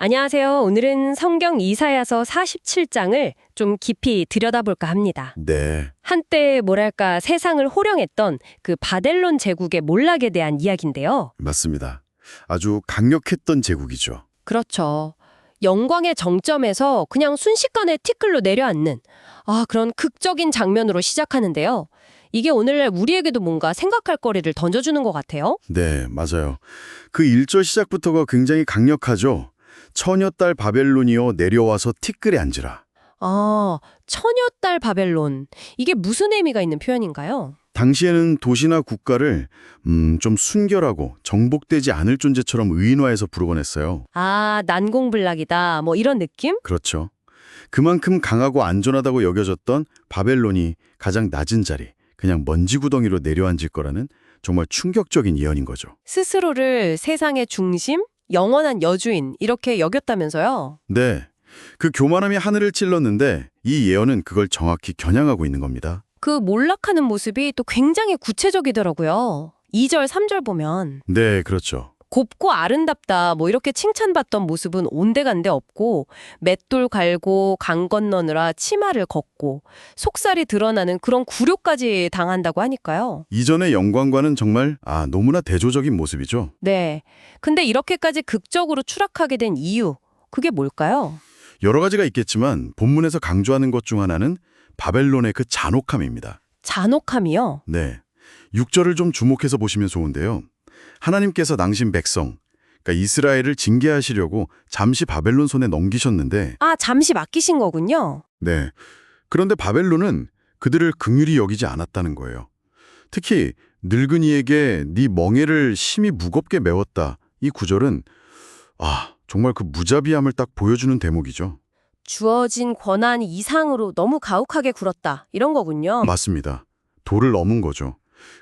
안녕하세요. 오늘은 성경 이사야서 47장을 좀 깊이 들여다볼까 합니다. 네, 한때 뭐랄까 세상을 호령했던 그 바벨론 제국의 몰락에 대한 이야기인데요. 맞습니다. 아주 강력했던 제국이죠. 그렇죠. 영광의 정점에서 그냥 순식간에 티끌로 내려앉는 그런 극적인 장면으로 시작하는데요. 이게 오늘날 우리에게도 뭔가 생각할 거리를 던져주는 것 같아요. 네, 맞아요. 그 1절 시작부터가 굉장히 강력하죠. 처녀딸 바벨론이여 내려와서 티끌에 앉으라. 처녀딸 바벨론. 이게 무슨 의미가 있는 표현인가요? 당시에는 도시나 국가를 좀 순결하고 정복되지 않을 존재처럼 의인화해서 부르곤 했어요. 난공불락이다. 뭐 이런 느낌? 그렇죠. 그만큼 강하고 안전하다고 여겨졌던 바벨론이 가장 낮은 자리, 그냥 먼지 구덩이로 내려앉을 거라는 정말 충격적인 예언인 거죠. 스스로를 세상의 중심, 영원한 여주인 이렇게 여겼다면서요? 네, 그 교만함이 하늘을 찔렀는데 이 예언은 그걸 정확히 겨냥하고 있는 겁니다. 그 몰락하는 모습이 또 굉장히 구체적이더라고요. 2절, 3절 보면 네, 그렇죠. 곱고 아름답다 뭐 이렇게 칭찬받던 모습은 온데간데 없고 맷돌 갈고 강 건너느라 치마를 걷고 속살이 드러나는 그런 굴욕까지 당한다고 하니까요. 이전의 영광과는 정말 너무나 대조적인 모습이죠. 네. 근데 이렇게까지 극적으로 추락하게 된 이유, 그게 뭘까요? 여러 가지가 있겠지만 본문에서 강조하는 것 중 하나는 바벨론의 그 잔혹함입니다. 잔혹함이요? 네, 6절을 좀 주목해서 보시면 좋은데요. 하나님께서 낭신 백성, 그러니까 이스라엘을 징계하시려고 잠시 바벨론 손에 넘기셨는데 잠시 맡기신 거군요. 네, 그런데 바벨론은 그들을 긍휼히 여기지 않았다는 거예요. 특히 늙은이에게 네 멍에를 심히 무겁게 메웠다. 이 구절은 정말 그 무자비함을 딱 보여주는 대목이죠. 주어진 권한 이상으로 너무 가혹하게 굴었다. 이런 거군요. 맞습니다. 도를 넘은 거죠.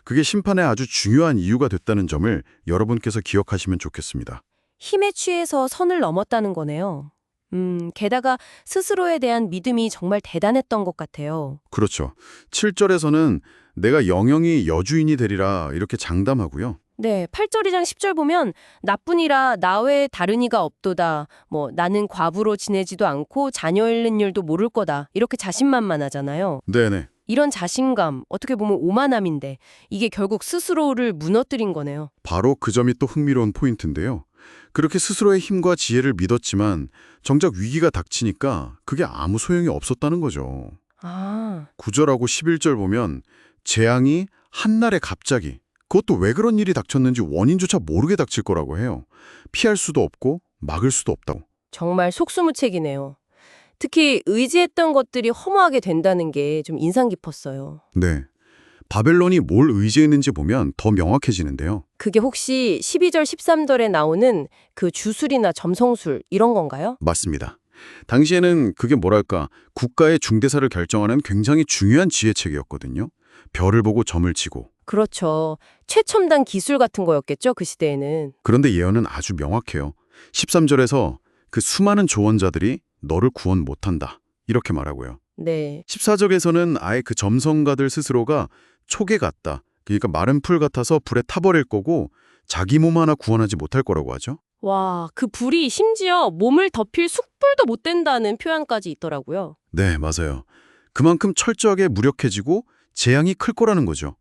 그게 심판의 아주 중요한 이유가 됐다는 점을 여러분께서 기억하시면 좋겠습니다. 힘에 취해서 선을 넘었다는 거네요. 게다가 스스로에 대한 믿음이 정말 대단했던 것 같아요. 그렇죠. 7절에서는 내가 영영이 여주인이 되리라 이렇게 장담하고요. 네, 8절 2장 10절 보면 나뿐이라 나 외에 다른 이가 없도다. 나는 과부로 지내지도 않고 자녀 잃는 일도 모를 거다. 이렇게 자신만만하잖아요. 네네. 이런 자신감, 어떻게 보면 오만함인데 이게 결국 스스로를 무너뜨린 거네요. 바로 그 점이 또 흥미로운 포인트인데요. 그렇게 스스로의 힘과 지혜를 믿었지만 정작 위기가 닥치니까 그게 아무 소용이 없었다는 거죠. 9절하고 11절 보면 재앙이 한날에 갑자기, 그것도 왜 그런 일이 닥쳤는지 원인조차 모르게 닥칠 거라고 해요. 피할 수도 없고 막을 수도 없다고. 정말 속수무책이네요. 특히 의지했던 것들이 허무하게 된다는 게 좀 인상 깊었어요. 네. 바벨론이 뭘 의지했는지 보면 더 명확해지는데요. 그게 혹시 12절 13절에 나오는 그 주술이나 점성술 이런 건가요? 맞습니다. 당시에는 그게 국가의 중대사를 결정하는 굉장히 중요한 지혜책이었거든요. 별을 보고 점을 치고. 그렇죠. 최첨단 기술 같은 거였겠죠, 그 시대에는. 그런데 예언은 아주 명확해요. 13절에서 그 수많은 조언자들이 너를 구원 못한다. 이렇게 말하고요. 네. 14절에서는 아예 그 점성가들 스스로가 촉에 같다. 그러니까 마른 풀 같아서 불에 타버릴 거고 자기 몸 하나 구원하지 못할 거라고 하죠. 와, 그 불이 심지어 몸을 덮일 숯불도 못 된다는 표현까지 있더라고요. 네, 맞아요. 그만큼 철저하게 무력해지고 재앙이 클 거라는 거죠.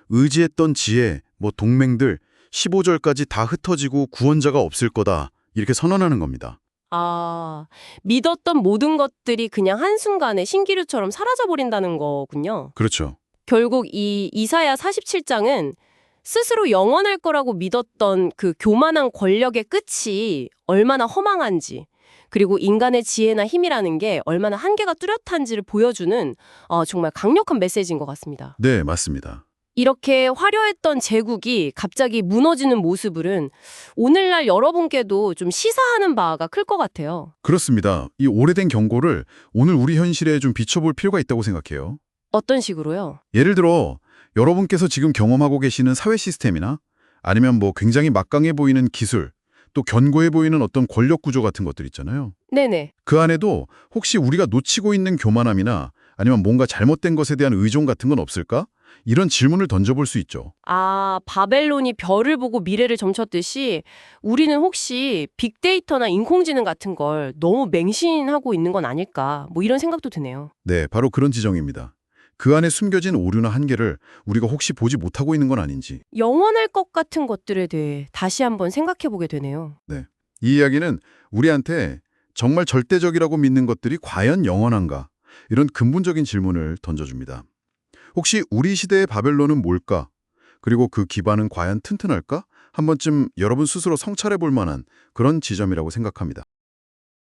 의지했던 지혜, 동맹들, 15절까지 다 흩어지고 구원자가 없을 거다. 이렇게 선언하는 겁니다. 믿었던 모든 것들이 그냥 한순간에 신기루처럼 사라져버린다는 거군요. 그렇죠. 결국 이 이사야 47장은 스스로 영원할 거라고 믿었던 그 교만한 권력의 끝이 얼마나 허망한지, 그리고 인간의 지혜나 힘이라는 게 얼마나 한계가 뚜렷한지를 보여주는 정말 강력한 메시지인 것 같습니다. 네, 맞습니다. 이렇게 화려했던 제국이 갑자기 무너지는 모습은 오늘날 여러분께도 좀 시사하는 바가 클 것 같아요. 그렇습니다. 이 오래된 경고를 오늘 우리 현실에 좀 비춰볼 필요가 있다고 생각해요. 어떤 식으로요? 예를 들어 여러분께서 지금 경험하고 계시는 사회 시스템이나 아니면 굉장히 막강해 보이는 기술, 또 견고해 보이는 어떤 권력 구조 같은 것들 있잖아요. 네네. 그 안에도 혹시 우리가 놓치고 있는 교만함이나 아니면 뭔가 잘못된 것에 대한 의존 같은 건 없을까? 이런 질문을 던져볼 수 있죠. 아, 바벨론이 별을 보고 미래를 점쳤듯이 우리는 혹시 빅데이터나 인공지능 같은 걸 너무 맹신하고 있는 건 아닐까? 뭐 이런 생각도 드네요. 네, 바로 그런 지점입니다. 그 안에 숨겨진 오류나 한계를 우리가 혹시 보지 못하고 있는 건 아닌지. 영원할 것 같은 것들에 대해 다시 한번 생각해 보게 되네요. 네. 이 이야기는 우리한테 정말 절대적이라고 믿는 것들이 과연 영원한가? 이런 근본적인 질문을 던져줍니다. 혹시 우리 시대의 바벨론은 뭘까? 그리고 그 기반은 과연 튼튼할까? 한 번쯤 여러분 스스로 성찰해 볼 만한 그런 지점이라고 생각합니다.